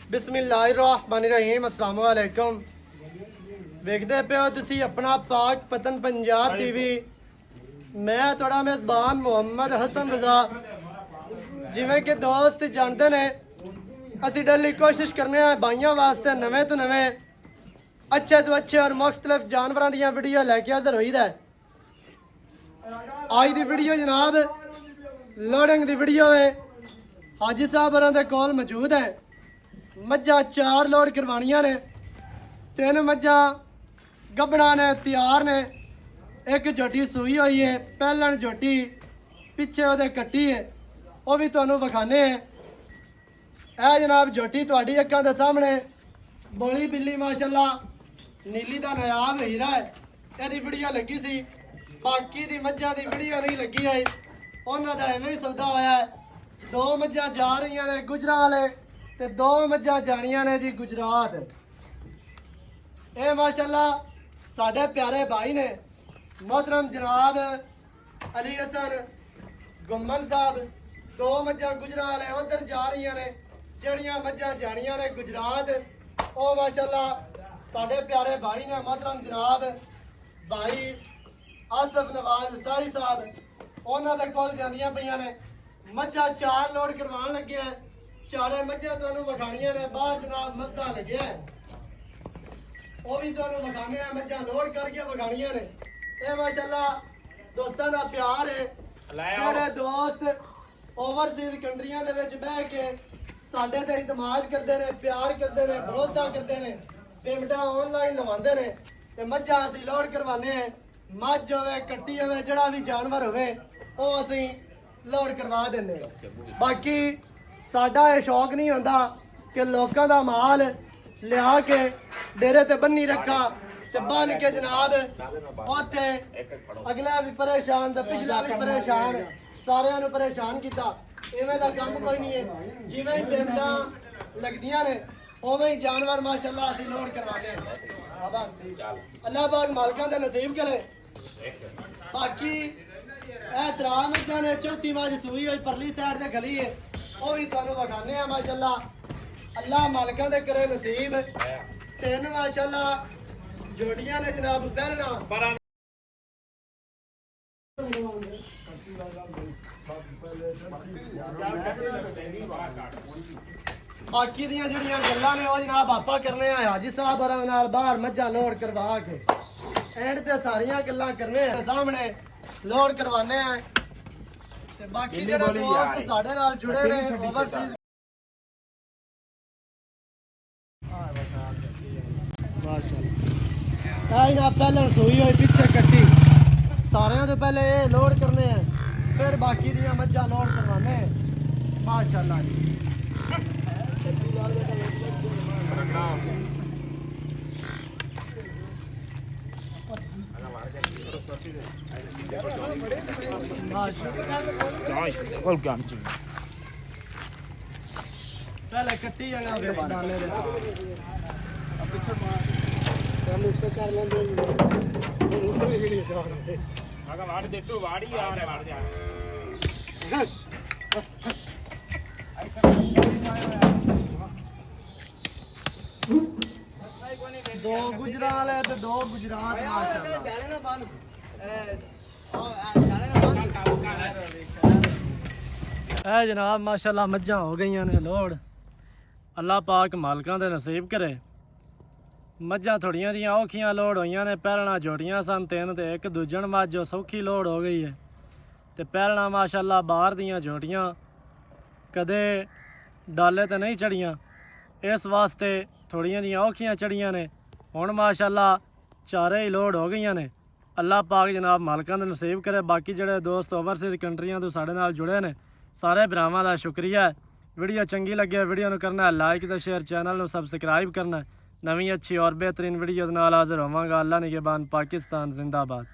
बिस्मिल्लाहिर्रहमानिर्रहीम अस्सलाम वालेकुम। वेखदे पे हो तुसी अपना पाक पतन पंजाब टीवी। मैं थोड़ा मेज़बान मुहम्मद हसन रजा। जिवें कि दोस्त जानते ने असी डेली कोशिश करने भाइयों वास्ते नवे तो नवे अच्छे तो अच्छे और मुख्तलिफ जानवरों दी वीडियो लैके हाजिर होई दा। आज दी वीडियो जनाब लोडिंग दी वीडियो है। हाजी साहब होरां दे कोल मौजूद है। मज्झां 4 लोड करवानियां ने, 3 मज्झां गब्बड़ां ने तैयार ने, एक झोटी सूई हुई है, पहलन झोटी पिछे ओहदे कट्टी है, वह भी तुहानूं विखाने हैं। यह जनाब झोटी तुहाडी अक्खां दे सामने बोली बिल्ली माशाअल्लाह नीली दा नायाब हीरा है। यहदी वीडियो लगी सी, बाकी दी मज्झां दी वीडियो नहीं लगी है। उन्हां दा एवें ही सौदा होया है। 2 मज्झां जा रही ने गुजरां वाले ते 2 मज्झां जानियां ने जी गुजरात। ये माशाअल्लाह साडे प्यारे भाई ने मोहतरम जनाब अली हसन गुम्मन साहब। 2 मज्झां गुजरां वाले उधर जा रही ने, जड़ियां मज्झां जानियां ने गुजरात। ओ माशाअल्लाह साडे प्यारे भाई ने मोहतरम जनाब भाई आसफ नवाज साही साहब। उन्हां दे कोल जांदियां पईयां ने मज्झां 4 लोड करवान लगे हैं। 4 मज्झां तुहानूं विखाणियां ने। बाहर जनाब मसदा लग्या है, वो भी तुहानूं विखाने हैं। मज्झां लोड करके विखाणियां ने। ये माशाअल्लाह दोस्तां दा प्यार है। जेहड़े दोस्त ओवरसीज कंट्रियां दे विच बह के साडे ते इतमाद करदे ने, प्यार करदे ने, भरोसा करदे ने, पेमेंटां ऑनलाइन लवांदे ने ते मज्झां असीं लोड करवाने हैं। मझ होवे कट्टी होवे जिहड़ा भी जानवर होवे ਉਹ ਅਸੀਂ ਲੋਡ ਕਰਵਾ ਦਿੰਦੇ। ਬਾਕੀ ਸਾਡਾ ਇਹ ਸ਼ੌਕ ਨਹੀਂ ਹੁੰਦਾ ਕਿ ਲੋਕਾਂ ਦਾ ਮਾਲ ਲਿਆ ਕੇ ਡੇਰੇ ਤੇ ਬੰਨੀ ਰੱਖਾ ਤੇ ਬੰਨ ਕੇ ਜਨਾਬ ਉੱਥੇ ਅਗਲਾ ਵੀ ਪਰੇਸ਼ਾਨ ਤੇ ਪਿਛਲਾ ਵੀ ਪਰੇਸ਼ਾਨ, ਸਾਰਿਆਂ ਨੂੰ ਪਰੇਸ਼ਾਨ ਕੀਤਾ। ਇਵੇਂ ਦਾ ਕੰਮ ਕੋਈ ਨਹੀਂ ਹੈ। ਜਿਵੇਂ ਹੀ ਪੇਮੈਂਟਾਂ ਲੱਗਦੀਆਂ ਨੇ ਉਵੇਂ ਹੀ ਜਾਨਵਰ ਮਾਸ਼ਾਅੱਲਾ ਅਸੀਂ ਲੋਡ ਕਰਵਾਉਂਦੇ ਹਾਂ। ਬਸ ਅੱਲਾਹ ਪਾਕ ਮਾਲਕਾਂ ਦੇ ਨਸੀਬ ਕਰੇ। ਬਾਕੀ त्रा मज्झां ने, चौथी मझ सूई हुई परली साइड ते गली है, वो भी तुहानूं विखाने हैं माशाअल्लाह। अल्लाह मालिकां दे करे नसीब। 3 माशाअल्लाह जोड़ियां ने जनाब पहलना। बाकी दियां जड़ियां गल्लां ने वो जनाब आपा करने हैं हाजी साहब होरां नाल बाहर मज्झां लोड करवा के एंड ते सारियां गल्लां करने हैं सामने लोड करवाने हैं। ते बाकी जेड़ा दोस्त साडे नाल जुड़े ने ओवरसीज माशाअल्लाह पहले सूई हुई पिछे कट्टी, सारियां तो पहले ये लोड करने हैं, फिर बाकी दियां मज्झां लोड करवाने हैं माशाअल्लाह जी। पहले कट्टी जाना डाले कर दो गुजरात वाले तो 2 गुजरात माशाअल्लाह। जनाब माशाअल्लाह मज्झां हो गई ने लोड। अल्लाह पाक मालकां दे नसीब करे। मज्झां थोड़ियां जिहियां औखियां लोड होईयां ने। पहलना जोड़ियां सन 3 ते एक दूजन मझ जो सौखी लोड हो गई है। ते पहलना माशाअल्लाह बाहर दियां जोड़ियां कदे डाले ते नहीं चढ़ियां, इस वास्ते थोड़ियां जिहियां औखियां चढ़ियां ने। हुण माशाअल्लाह चारे ही लोड हो गई ने। अल्लाह पाक जनाब मालकां दे नसीब करे। बाकी जेडे दोस्त ओवरसीज कंट्रियां तो साडे नाल जुड़े ने सारे भरावां दा शुक्रिया है। वीडियो चंगी लगे वीडियो नूं करना है लाइक ते शेयर, चैनल नूं सबसक्राइब करना है। नवीं अच्छी और बेहतरीन वीडियो नाल हाजिर होवांगा। अल्लाह निगहबान, पाकिस्तान जिंदाबाद।